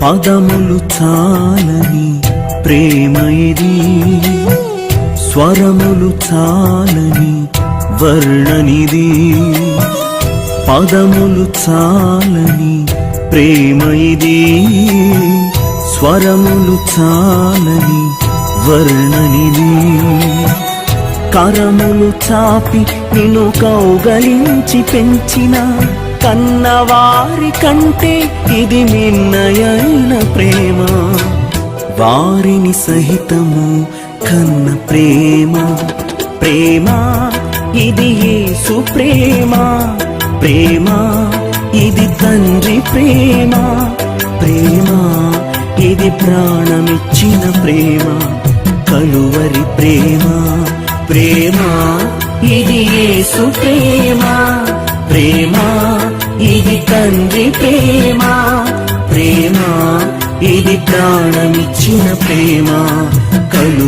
పదములు చాలని ప్రేమ ఇది, స్వరములు చాలని వర్ణనిది. పదములు చాలని ప్రేమ ఇది, స్వరములు చాలని వర్ణనిది. కరములు చాపి నిన్ను కౌగలించి పెంచిన కన్నవారి కంటే ఇది మిన్నయైన ప్రేమ. వారిని సహితము కన్న ప్రేమ. ప్రేమ ఇది యేసు ప్రేమ. ప్రేమ ఇది తండ్రి ప్రేమ. ప్రేమ ఇది ప్రాణమిచ్చిన ప్రేమ, కలువరి ప్రేమ. ప్రేమ ఇది యేసు ప్రేమ. ప్రేమ ఇది తండ్రి ప్రేమ. ప్రేమ ఇది ప్రాణమిచ్చిన ప్రేమ, కలు